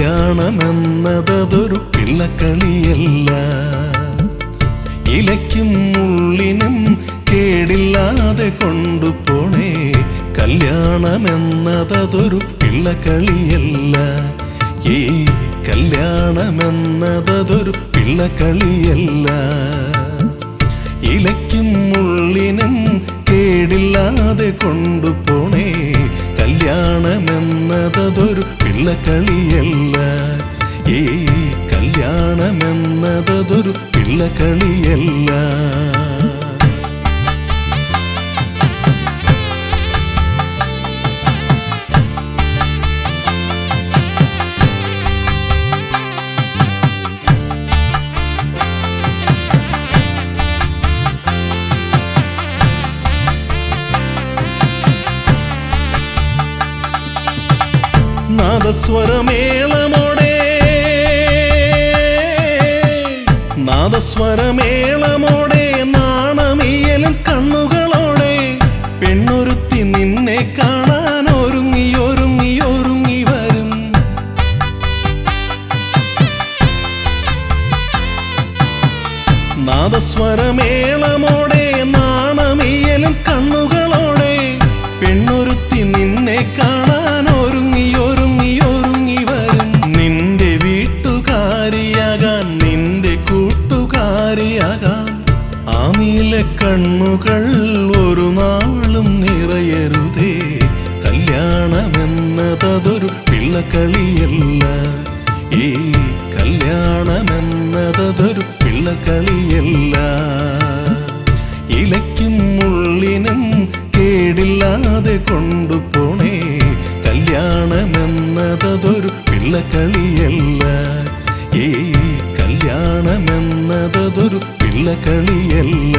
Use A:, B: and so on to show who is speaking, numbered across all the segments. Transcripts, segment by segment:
A: കല്യാണമെന്നതൊരു പിള്ളക്കളിയല്ല. ഇലയ്ക്കും മുള്ളിനും കേടില്ലാതെ കൊണ്ടുപോണേ. കല്യാണമെന്നതൊരു പിള്ളക്കളിയല്ല. ഈ കല്യാണമെന്നതൊരു പിള്ളക്കളിയല്ല. ഇലയ്ക്കും മുള്ളിനും കേടില്ലാതെ കൊണ്ടുപോണേ. കല്യാണമെന്നതൊരു പിള്ളക്കളിയല്ല. ഈ കല്യാണമെന്നതൊരു പിള്ളക്കളിയല്ല. നാദസ്വരമേളമോടെ നാണമിയലും കണ്ണുകളോടെ പെണ്ണൊരുത്തി നിന്നെ കാണാൻ ഒരുങ്ങി ഒരുങ്ങി ഒരുങ്ങി വരും. നാദസ്വരമേളമോടെ നാണമിയലും കണ്ണുകളോടെ പെണ്ണൊരുത്തി നിന്നെ കാണാൻ ഒരുങ്ങി ഒരുങ്ങി ഒരുങ്ങി വരും. നിന്റെ വീട്ടുകാരിയാകാൻ നിന്റെ കൂട്ടുകാരിയാകാൻ ആ നീല കണ്ണുകൾ ഒരു നാളും നിറയരുതേ. കല്യാണമെന്നതൊരു പിള്ളക്കളിയല്ല. ഈ കല്യാണമെന്നതൊരു പിള്ളക്കളിയല്ല. ഇലയ്ക്കും മുള്ളിനും കേടില്ലാതെ കൊണ്ടുപോണേ. കല്യാണമെന്നതൊരു പിള്ളക്കളിയല്ല. ഈ കല്യാണമെന്നതൊരു പിള്ളക്കളിയല്ല.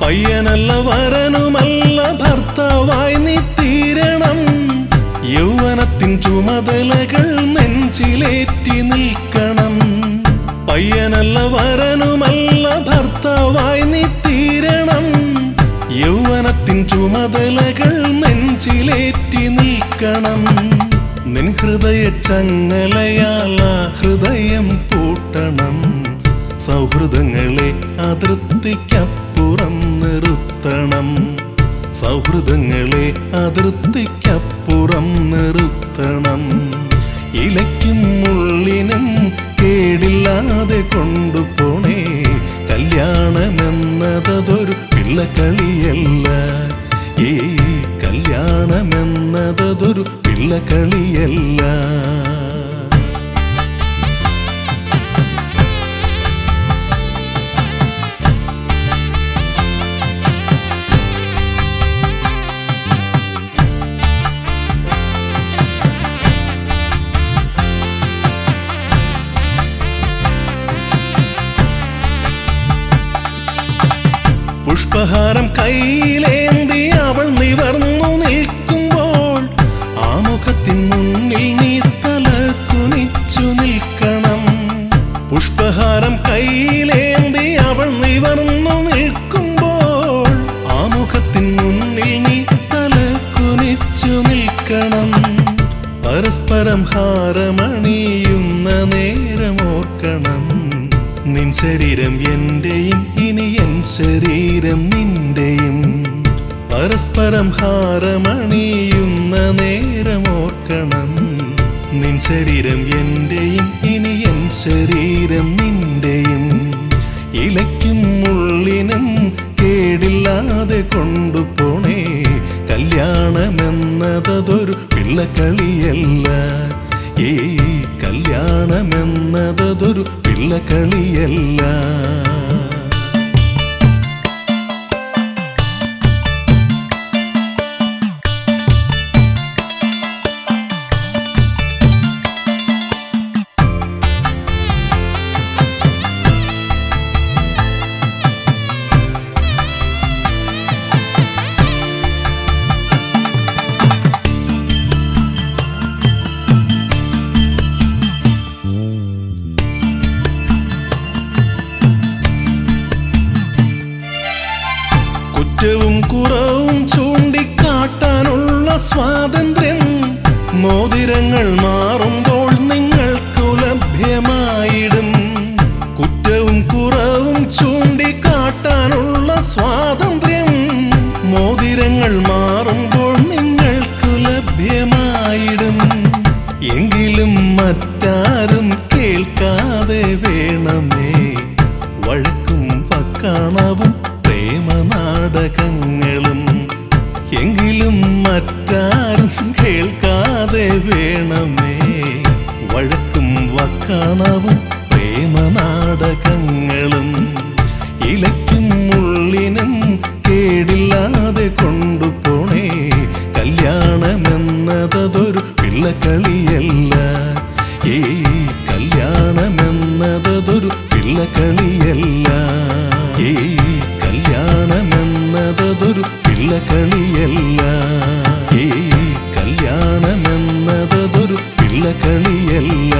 A: പയ്യനല്ല വരനുമല്ല ഭർത്താവായി നീ തീരണം. യൗവനത്തിൻ ചുമതലകൾ നെഞ്ചിലേറ്റി നിൽക്കണം. പയ്യനല്ല വരനുമല്ല ഭർത്താവായി നീ തീരണം. യൗവനത്തിൻ ചുമതലകൾ നെഞ്ചിലേറ്റി നിൽക്കണം. നിൻ ഹൃദയ ചങ്ങലയാൽ ആ ഹൃദയം പൂട്ടണം. സൗഹൃദങ്ങളെ അതിർത്തിക്കപ്പുറം നിർത്തണം. സൗഹൃദങ്ങളെ അതിർത്തിക്കപ്പുറം നിർത്തണം. ഇലയ്ക്കും മുള്ളിനും കേടില്ലാതെ കൊണ്ടുപോണേ. കല്യാണമെന്നതൊരു പിള്ളക്കളിയല്ല. ഈ കല്യാണമെന്നതൊരു പിള്ളക്കളിയല്ല. പുഷ്പഹാരം കയ്യിലേന്തി അവൾ നിവർന്നു നിൽക്കുമ്പോൾ ആ മുഖത്തിൻ മുന്നിൽ നീ തല കുനിച്ചു നിൽക്കണം. പുഷ്പഹാരം കയ്യിലേന്തി അവൾ നിവർന്നു നിൽക്കുമ്പോൾ ആ മുഖത്തിൻ മുന്നിൽ നീ തല കുനിച്ചു നിൽക്കണം. പരസ്പരം ഹാരമണിയുന്ന നേരമോർക്കണം. നിൻ ശരീരം എന്റെയും ഇനി എൻ ശരീരം നിന്റെയും. പരസ്പരം ഹാരമണിയുന്ന നേരമോർക്കണം. നിൻ ശരീരം എന്റെയും ഇനി എൻ ശരീരം നിന്റെയും. ഇലയ്ക്കും മുള്ളിനും കേടില്ലാതെ കൊണ്ടുപോണേ. കല്യാണമെന്നതൊരു പിള്ളക്കളിയല്ല. ഈ കല്യാണമെന്നതൊരു പിള്ളക്കളിയല്ല. സ്വാതന്ത്ര്യം മോതിരങ്ങൾ മാറുമ്പോൾ നിങ്ങൾക്കു ലഭ്യമായിടും കുറ്റവും കുറവും ചൂണ്ടിക്കാട്ടാനുള്ള സ്വാതന്ത്ര്യം മോതിരങ്ങൾ മാറുമ്പോൾ നിങ്ങൾക്കു ലഭ്യമായിടും എങ്കിലും മറ്റാരും കേൾക്കാതെ വേണമേ വഴക്കും വക്കാണവും പ്രേമനാടകങ്ങളും എങ്കിലും മറ്റാരും കേൾക്കാതെ വേണമേ വഴക്കും വക്കാണവും പ്രേമനാടകങ്ങളും ഇലയ്ക്കും മുള്ളിനും കേടില്ലാതെ കൊണ്ടുപോണേ കല്യാണമെന്നതൊരു പിള്ളക്കളിയല്ല ഈ കല്യാണമെന്നതൊരു പിള്ളക്കളിയല്ല ഈ കല്യാണമെന്നതൊരു പിള്ളക്കളിയല്ല ഈ കല്യാണമെന്നതൊരു പിള്ളക്കളിയല്ല